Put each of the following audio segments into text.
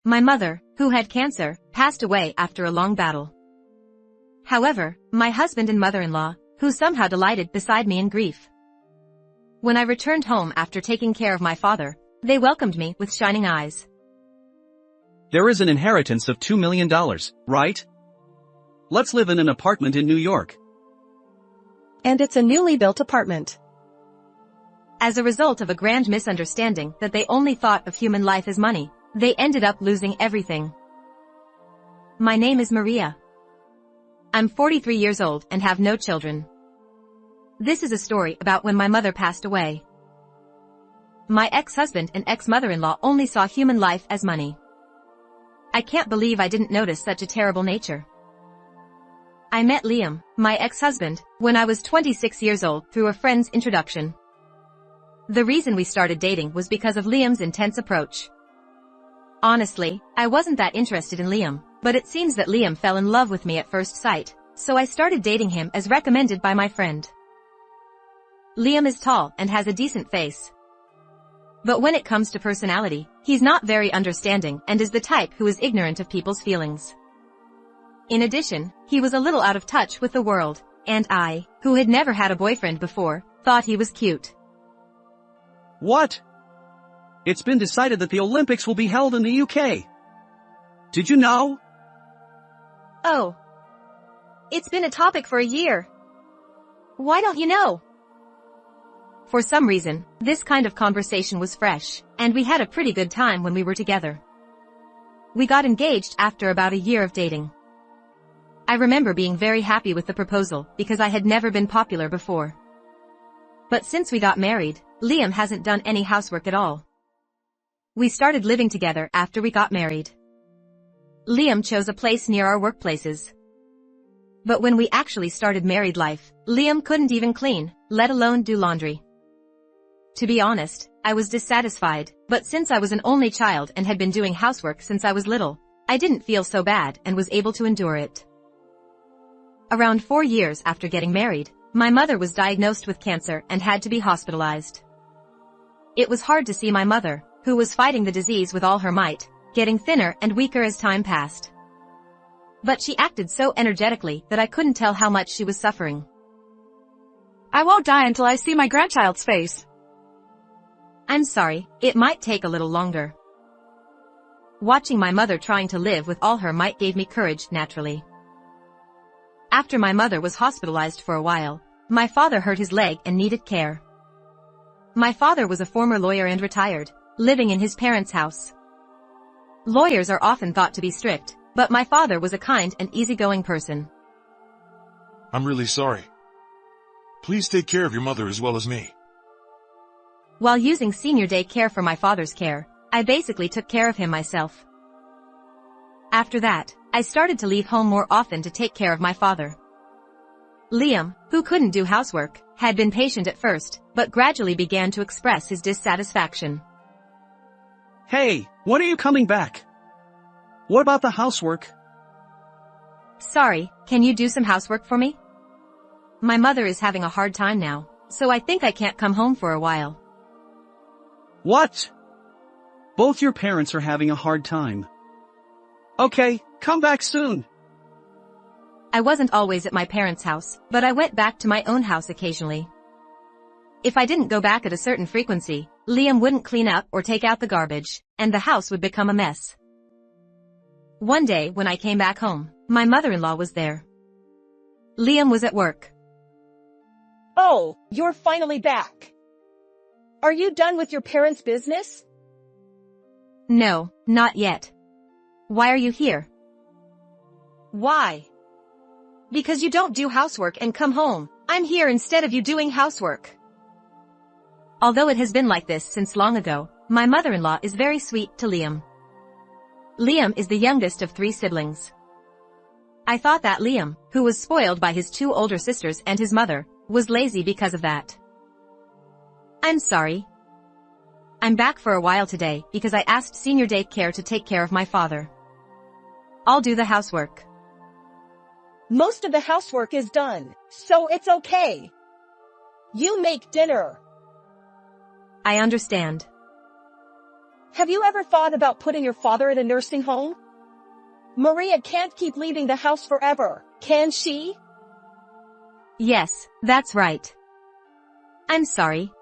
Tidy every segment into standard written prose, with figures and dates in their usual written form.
My mother, who had cancer, passed away after a long battle. However, my husband and mother-in-law, who somehow delighted beside me in grief. When I returned home after taking care of my father, they welcomed me with shining eyes. There is an inheritance of $2 million, right? Let's live in an apartment in New York. And it's a newly built apartment. As a result of a grand misunderstanding that they only thought of human life as money, they ended up losing everything. My name is Maria. I'm 43 years old and have no children. This is a story about when my mother passed away. My ex-husband and ex-mother-in-law only saw human life as money. I can't believe I didn't notice such a terrible nature. I met Liam, my ex-husband, when I was 26 years old through a friend's introduction. The reason we started dating was because of Liam's intense approach. Honestly, I wasn't that interested in Liam, but it seems that Liam fell in love with me at first sight, so I started dating him as recommended by my friend. Liam is tall and has a decent face. But when it comes to personality, he's not very understanding and is the type who is ignorant of people's feelings. In addition, he was a little out of touch with the world, and I, who had never had a boyfriend before, thought he was cute. What? It's been decided that the Olympics will be held in the UK. Did you know? Oh. It's been a topic for a year. Why don't you know? For some reason, this kind of conversation was fresh, and we had a pretty good time when we were together. We got engaged after about a year of dating. I remember being very happy with the proposal because I had never been popular before. But since we got married, Liam hasn't done any housework at all. We started living together after we got married. Liam chose a place near our workplaces. But when we actually started married life, Liam couldn't even clean, let alone do laundry. To be honest, I was dissatisfied, but since I was an only child and had been doing housework since I was little, I didn't feel so bad and was able to endure it. Around 4 years after getting married, my mother was diagnosed with cancer and had to be hospitalized. It was hard to see my mother, who was fighting the disease with all her might, getting thinner and weaker as time passed. But she acted so energetically that I couldn't tell how much she was suffering. I won't die until I see my grandchild's face. I'm sorry, it might take a little longer. Watching my mother trying to live with all her might gave me courage naturally. After my mother was hospitalized for a while, my father hurt his leg and needed care. My father was a former lawyer and retired, living in his parents' house. Lawyers are often thought to be strict, but my father was a kind and easygoing person. I'm really sorry. Please take care of your mother as well as me. While using senior day care for my father's care, I basically took care of him myself. After that, I started to leave home more often to take care of my father. Liam, who couldn't do housework, had been patient at first, but gradually began to express his dissatisfaction. Hey, when are you coming back? What about the housework? Sorry, can you do some housework for me? My mother is having a hard time now, so I think I can't come home for a while. What? Both your parents are having a hard time. Okay, come back soon. I wasn't always at my parents' house, but I went back to my own house occasionally. If I didn't go back at a certain frequency, Liam wouldn't clean up or take out the garbage, and the house would become a mess. One day when I came back home, my mother-in-law was there. Liam was at work. Oh, you're finally back. Are you done with your parents' business? No, not yet. Why are you here? Why? Because you don't do housework and come home. I'm here instead of you doing housework. Although it has been like this since long ago, my mother-in-law is very sweet to Liam. Liam is the youngest of 3 siblings. I thought that Liam, who was spoiled by his 2 older sisters and his mother, was lazy because of that. I'm sorry. I'm back for a while today because I asked senior day care to take care of my father. I'll do the housework. Most of the housework is done, so it's okay. You make dinner. I understand. Have you ever thought about putting your father in a nursing home? Maria can't keep leaving the house forever, can she? Yes, that's right. I'm sorry.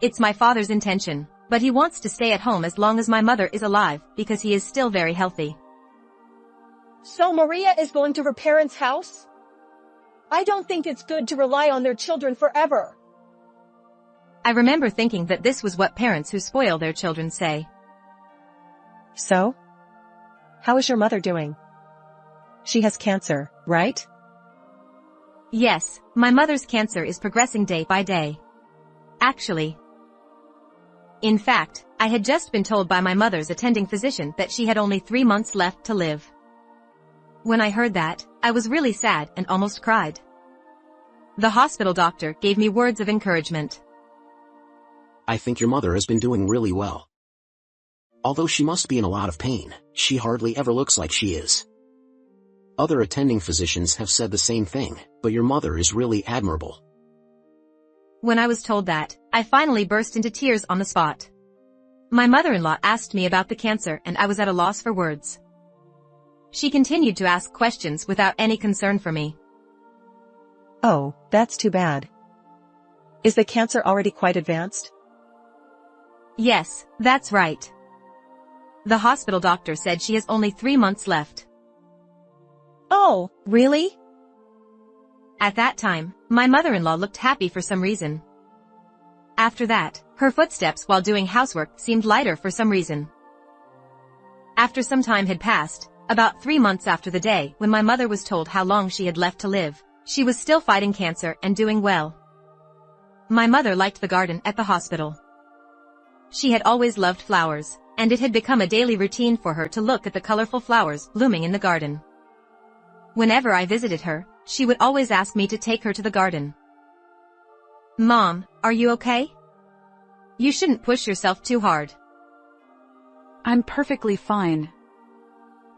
It's my father's intention, but he wants to stay at home as long as my mother is alive because he is still very healthy. So Maria is going to her parents' house? I don't think it's good to rely on their children forever. I remember thinking that this was what parents who spoil their children say. So? How is your mother doing? She has cancer, right? Yes, my mother's cancer is progressing day by day. Actually. In fact, I had just been told by my mother's attending physician that she had only 3 months left to live. When I heard that, I was really sad and almost cried. The hospital doctor gave me words of encouragement. I think your mother has been doing really well. Although she must be in a lot of pain, she hardly ever looks like she is. Other attending physicians have said the same thing, but your mother is really admirable. When I was told that, I finally burst into tears on the spot. My mother-in-law asked me about the cancer and I was at a loss for words. She continued to ask questions without any concern for me. Oh, that's too bad. Is the cancer already quite advanced? Yes, that's right. The hospital doctor said she has only 3 months left. Oh, really? At that time, my mother-in-law looked happy for some reason. After that, her footsteps while doing housework seemed lighter for some reason. After some time had passed, about 3 months after the day when my mother was told how long she had left to live, she was still fighting cancer and doing well. My mother liked the garden at the hospital. She had always loved flowers, and it had become a daily routine for her to look at the colorful flowers blooming in the garden. Whenever I visited her, she would always ask me to take her to the garden. Mom, are you okay? You shouldn't push yourself too hard. I'm perfectly fine.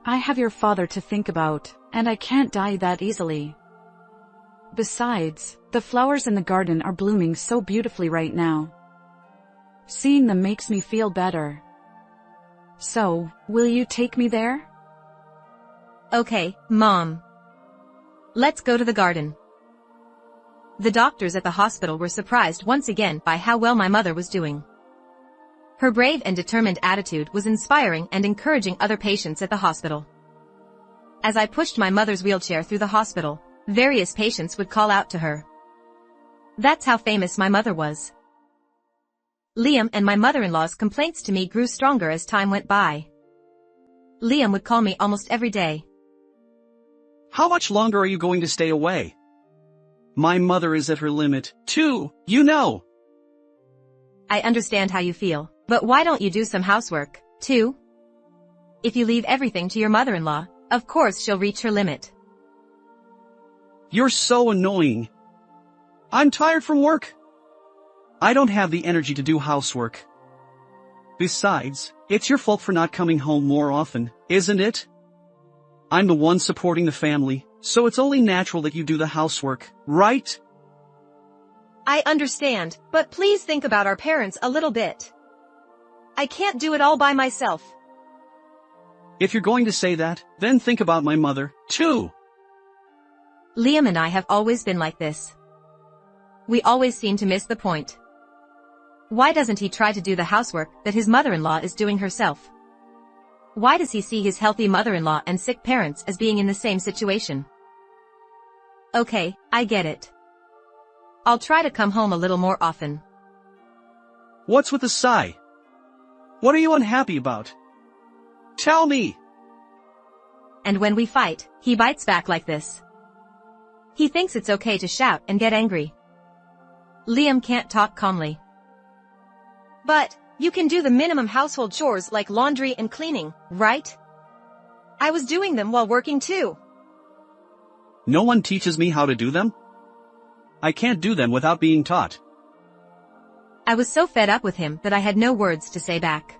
I have your father to think about, and I can't die that easily. Besides, the flowers in the garden are blooming so beautifully right now. Seeing them makes me feel better. So, will you take me there? Okay, Mom. Let's go to the garden. The doctors at the hospital were surprised once again by how well my mother was doing. Her brave and determined attitude was inspiring and encouraging other patients at the hospital. As I pushed my mother's wheelchair through the hospital, various patients would call out to her. That's how famous my mother was. Liam and my mother-in-law's complaints to me grew stronger as time went by. Liam would call me almost every day. How much longer are you going to stay away? My mother is at her limit, too, you know. I understand how you feel, but why don't you do some housework, too? If you leave everything to your mother-in-law, of course she'll reach her limit. You're so annoying. I'm tired from work. I don't have the energy to do housework. Besides, it's your fault for not coming home more often, isn't it? I'm the one supporting the family, so it's only natural that you do the housework, right? I understand, but please think about our parents a little bit. I can't do it all by myself. If you're going to say that, then think about my mother, too. Liam and I have always been like this. We always seem to miss the point. Why doesn't he try to do the housework that his mother-in-law is doing herself? Why does he see his healthy mother-in-law and sick parents as being in the same situation? Okay, I get it. I'll try to come home a little more often. What's with the sigh? What are you unhappy about? Tell me. And when we fight, he bites back like this. He thinks it's okay to shout and get angry. Liam can't talk calmly. But, you can do the minimum household chores like laundry and cleaning, right? I was doing them while working too. No one teaches me how to do them? I can't do them without being taught. I was so fed up with him that I had no words to say back.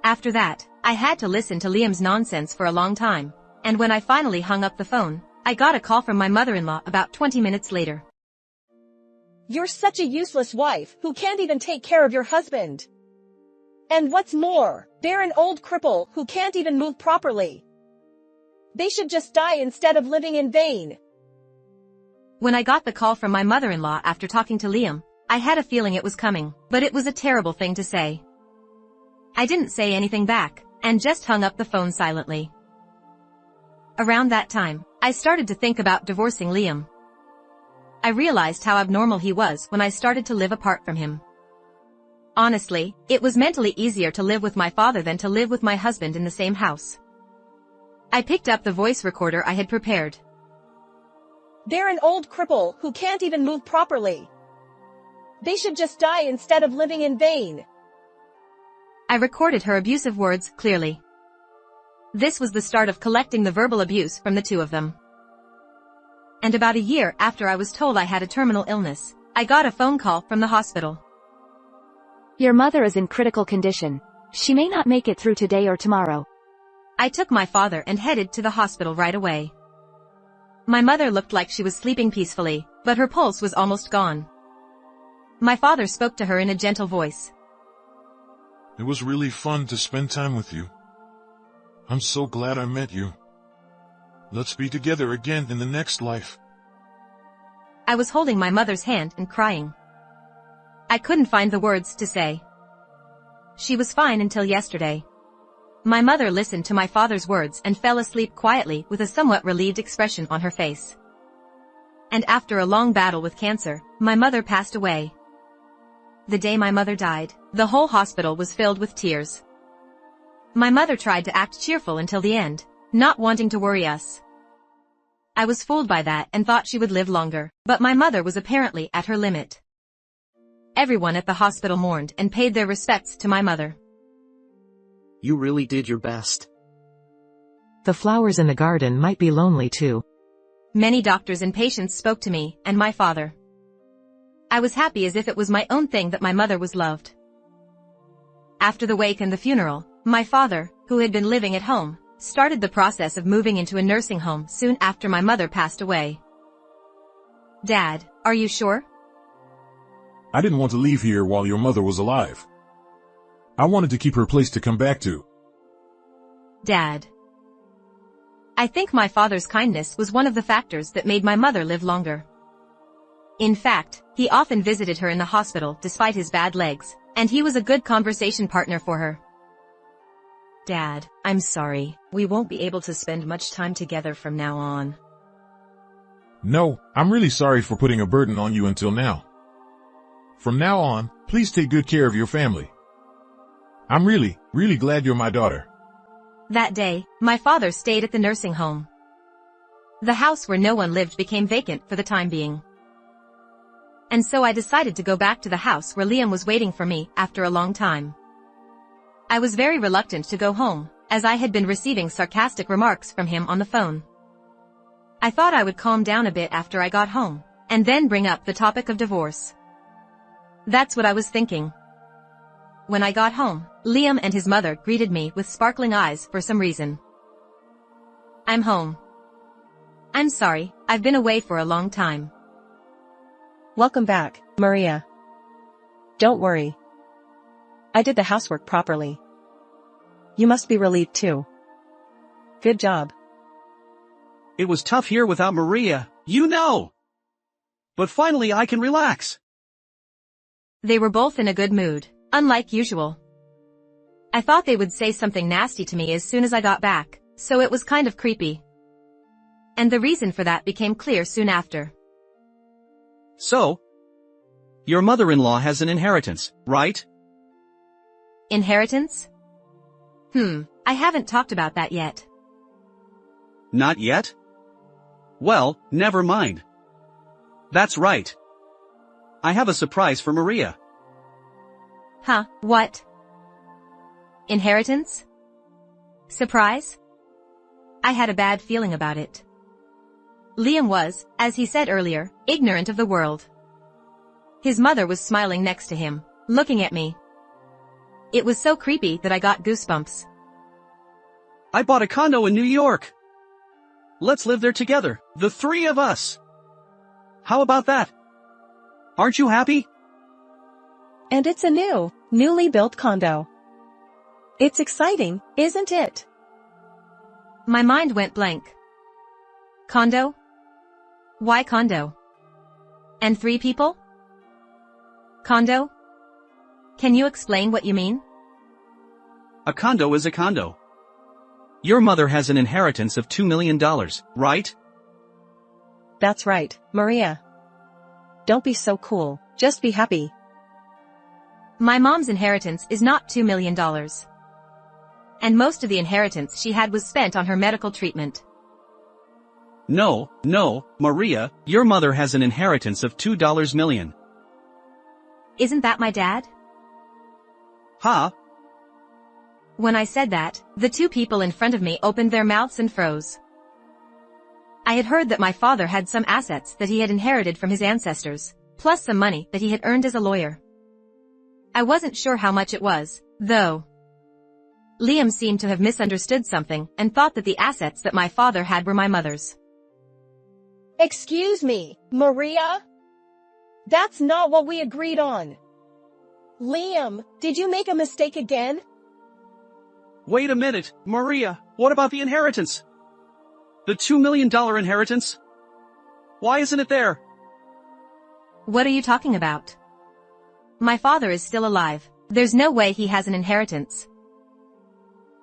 After that, I had to listen to Liam's nonsense for a long time, and when I finally hung up the phone, I got a call from my mother-in-law about 20 minutes later. You're such a useless wife who can't even take care of your husband. And what's more, they're an old cripple who can't even move properly. They should just die instead of living in vain. When I got the call from my mother-in-law after talking to Liam, I had a feeling it was coming, but it was a terrible thing to say. I didn't say anything back, and just hung up the phone silently. Around that time, I started to think about divorcing Liam. I realized how abnormal he was when I started to live apart from him. Honestly, it was mentally easier to live with my father than to live with my husband in the same house. I picked up the voice recorder I had prepared. They're an old cripple who can't even move properly. They should just die instead of living in vain. I recorded her abusive words clearly. This was the start of collecting the verbal abuse from the two of them. And about a year after I was told I had a terminal illness, I got a phone call from the hospital. Your mother is in critical condition. She may not make it through today or tomorrow. I took my father and headed to the hospital right away. My mother looked like she was sleeping peacefully, but her pulse was almost gone. My father spoke to her in a gentle voice. It was really fun to spend time with you. I'm so glad I met you. Let's be together again in the next life. I was holding my mother's hand and crying. I couldn't find the words to say. She was fine until yesterday. My mother listened to my father's words and fell asleep quietly with a somewhat relieved expression on her face. And after a long battle with cancer, my mother passed away. The day my mother died, the whole hospital was filled with tears. My mother tried to act cheerful until the end, not wanting to worry us. I was fooled by that and thought she would live longer, but my mother was apparently at her limit. Everyone at the hospital mourned and paid their respects to my mother. You really did your best. The flowers in the garden might be lonely too. Many doctors and patients spoke to me and my father. I was happy as if it was my own thing that my mother was loved. After the wake and the funeral, my father, who had been living at home, started the process of moving into a nursing home soon after my mother passed away. Dad, are you sure? I didn't want to leave here while your mother was alive. I wanted to keep her place to come back to. Dad. I think my father's kindness was one of the factors that made my mother live longer. In fact, he often visited her in the hospital despite his bad legs, and he was a good conversation partner for her. Dad, I'm sorry. We won't be able to spend much time together from now on. No, I'm really sorry for putting a burden on you until now. From now on, please take good care of your family. I'm really glad you're my daughter. That day, my father stayed at the nursing home. The house where no one lived became vacant for the time being. And so I decided to go back to the house where Liam was waiting for me after a long time. I was very reluctant to go home, as I had been receiving sarcastic remarks from him on the phone. I thought I would calm down a bit after I got home, and then bring up the topic of divorce. That's what I was thinking. When I got home, Liam and his mother greeted me with sparkling eyes for some reason. I'm home. I'm sorry, I've been away for a long time. Welcome back, Maria. Don't worry. I did the housework properly. You must be relieved too. Good job. It was tough here without Maria, you know. But finally I can relax. They were both in a good mood, unlike usual. I thought they would say something nasty to me as soon as I got back, so it was kind of creepy. And the reason for that became clear soon after. So, your mother-in-law has an inheritance, right? Inheritance? I haven't talked about that yet. Not yet? Well, never mind. That's right. I have a surprise for Maria. Huh, what? Inheritance? Surprise? I had a bad feeling about it. Liam was, as he said earlier, ignorant of the world. His mother was smiling next to him, looking at me. It was so creepy that I got goosebumps. I bought a condo in New York. Let's live there together, the three of us. How about that? Aren't you happy? And it's a newly built condo. It's exciting, isn't it? My mind went blank. Condo? Why condo? And 3 people? Condo? Can you explain what you mean? A condo is a condo. Your mother has an inheritance of $2 million, right? That's right, Maria. Don't be so cool, just be happy. My mom's inheritance is not $2 million. And most of the inheritance she had was spent on her medical treatment. No, Maria, your mother has an inheritance of $2 million. Isn't that my dad? Huh? When I said that, the 2 people in front of me opened their mouths and froze. I had heard that my father had some assets that he had inherited from his ancestors, plus some money that he had earned as a lawyer. I wasn't sure how much it was, though. Liam seemed to have misunderstood something and thought that the assets that my father had were my mother's. Excuse me, Maria? That's not what we agreed on. Liam, did you make a mistake again? Wait a minute, Maria, what about the inheritance? The $2 million inheritance? Why isn't it there? What are you talking about? My father is still alive. There's no way he has an inheritance.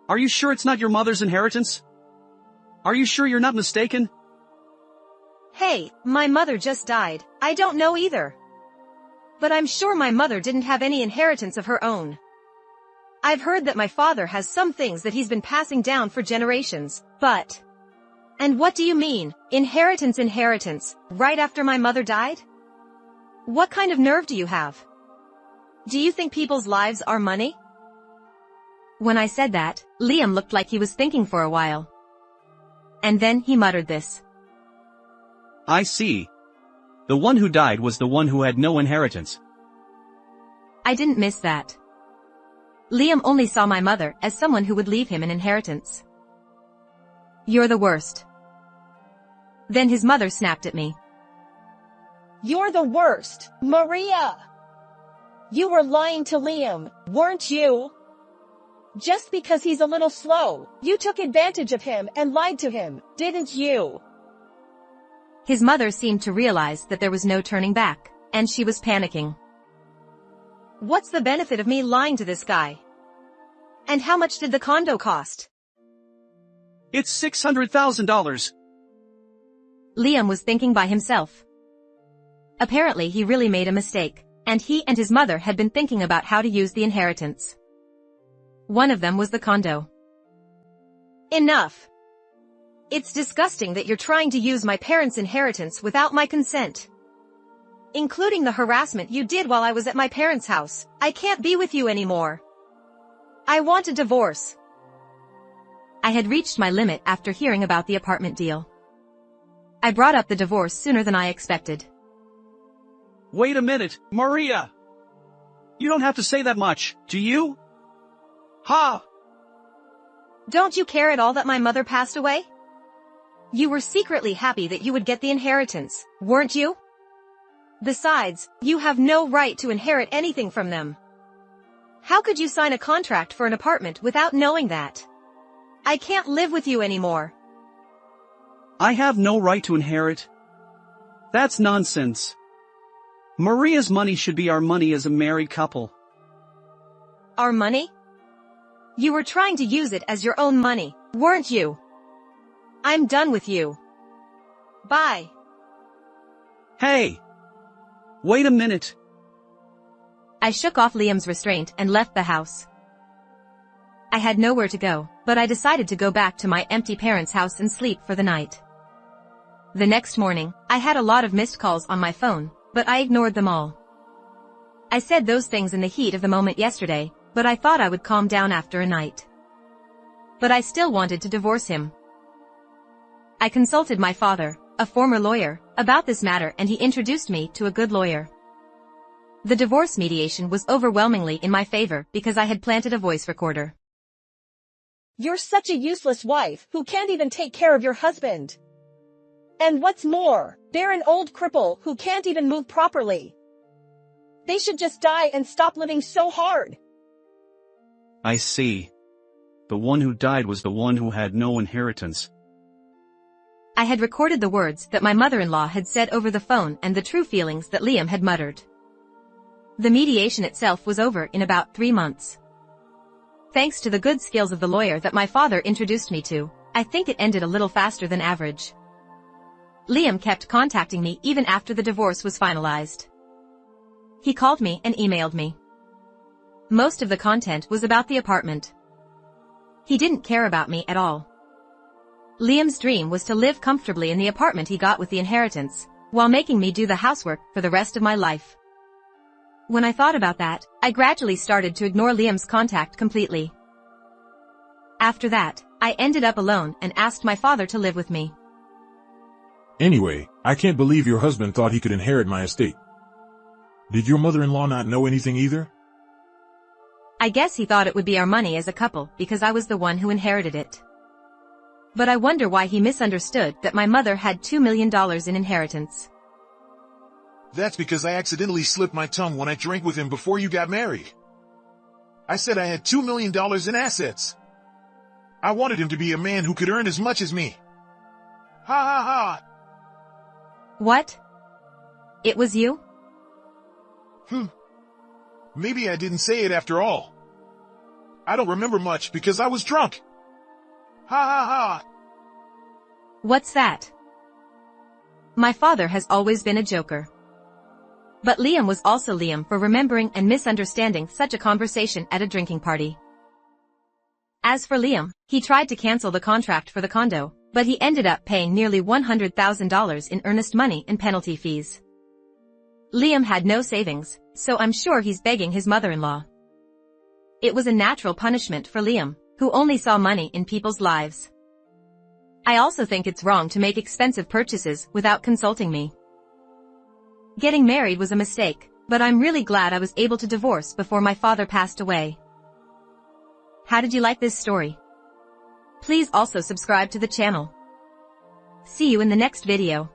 Are you sure it's not your mother's inheritance? Are you sure you're not mistaken? Hey, my mother just died. I don't know either. But I'm sure my mother didn't have any inheritance of her own. I've heard that my father has some things that he's been passing down for generations, but... And what do you mean, inheritance, right after my mother died? What kind of nerve do you have? Do you think people's lives are money? When I said that, Liam looked like he was thinking for a while. And then he muttered this. I see. The one who died was the one who had no inheritance. I didn't miss that. Liam only saw my mother as someone who would leave him an inheritance. You're the worst. Then his mother snapped at me. You're the worst, Maria! You were lying to Liam, weren't you? Just because he's a little slow, you took advantage of him and lied to him, didn't you? His mother seemed to realize that there was no turning back, and she was panicking. What's the benefit of me lying to this guy? And how much did the condo cost? It's $600,000. Liam was thinking by himself. Apparently he really made a mistake, and he and his mother had been thinking about how to use the inheritance. One of them was the condo. Enough. It's disgusting that you're trying to use my parents' inheritance without my consent. Including the harassment you did while I was at my parents' house. I can't be with you anymore. I want a divorce. I had reached my limit after hearing about the apartment deal. I brought up the divorce sooner than I expected. Wait a minute, Maria! You don't have to say that much, do you? Ha! Don't you care at all that my mother passed away? You were secretly happy that you would get the inheritance, weren't you? Besides, you have no right to inherit anything from them. How could you sign a contract for an apartment without knowing that? I can't live with you anymore. I have no right to inherit. That's nonsense. Maria's money should be our money as a married couple. Our money? You were trying to use it as your own money, weren't you? I'm done with you. Bye. Hey! Wait a minute. I shook off Liam's restraint and left the house. I had nowhere to go, but I decided to go back to my empty parents' house and sleep for the night. The next morning, I had a lot of missed calls on my phone, but I ignored them all. I said those things in the heat of the moment yesterday, but I thought I would calm down after a night. But I still wanted to divorce him. I consulted my father, a former lawyer, about this matter, and he introduced me to a good lawyer. The divorce mediation was overwhelmingly in my favor because I had planted a voice recorder. You're such a useless wife who can't even take care of your husband. And what's more, they're an old cripple who can't even move properly. They should just die and stop living so hard. I see. the one who died was the one who had no inheritance. I had recorded the words that my mother-in-law had said over the phone and the true feelings that Liam had muttered. The mediation itself was over in about 3 months. Thanks to the good skills of the lawyer that my father introduced me to, I think it ended a little faster than average. Liam kept contacting me even after the divorce was finalized. He called me and emailed me. Most of the content was about the apartment. He didn't care about me at all. Liam's dream was to live comfortably in the apartment he got with the inheritance, while making me do the housework for the rest of my life. When I thought about that, I gradually started to ignore Liam's contact completely. After that, I ended up alone and asked my father to live with me. Anyway, I can't believe your husband thought he could inherit my estate. Did your mother-in-law not know anything either? I guess he thought it would be our money as a couple because I was the one who inherited it. But I wonder why he misunderstood that my mother had $2 million in inheritance. That's because I accidentally slipped my tongue when I drank with him before you got married. I said I had $2 million in assets. I wanted him to be a man who could earn as much as me. Ha ha ha! What? It was you? Maybe I didn't say it after all. I don't remember much because I was drunk. Ha ha ha! What's that? My father has always been a joker. But Liam was also Liam for remembering and misunderstanding such a conversation at a drinking party. As for Liam, he tried to cancel the contract for the condo, but he ended up paying nearly $100,000 in earnest money and penalty fees. Liam had no savings, so I'm sure he's begging his mother-in-law. It was a natural punishment for Liam, who only saw money in people's lives. I also think it's wrong to make expensive purchases without consulting me. Getting married was a mistake, but I'm really glad I was able to divorce before my father passed away. How did you like this story? Please also subscribe to the channel. See you in the next video.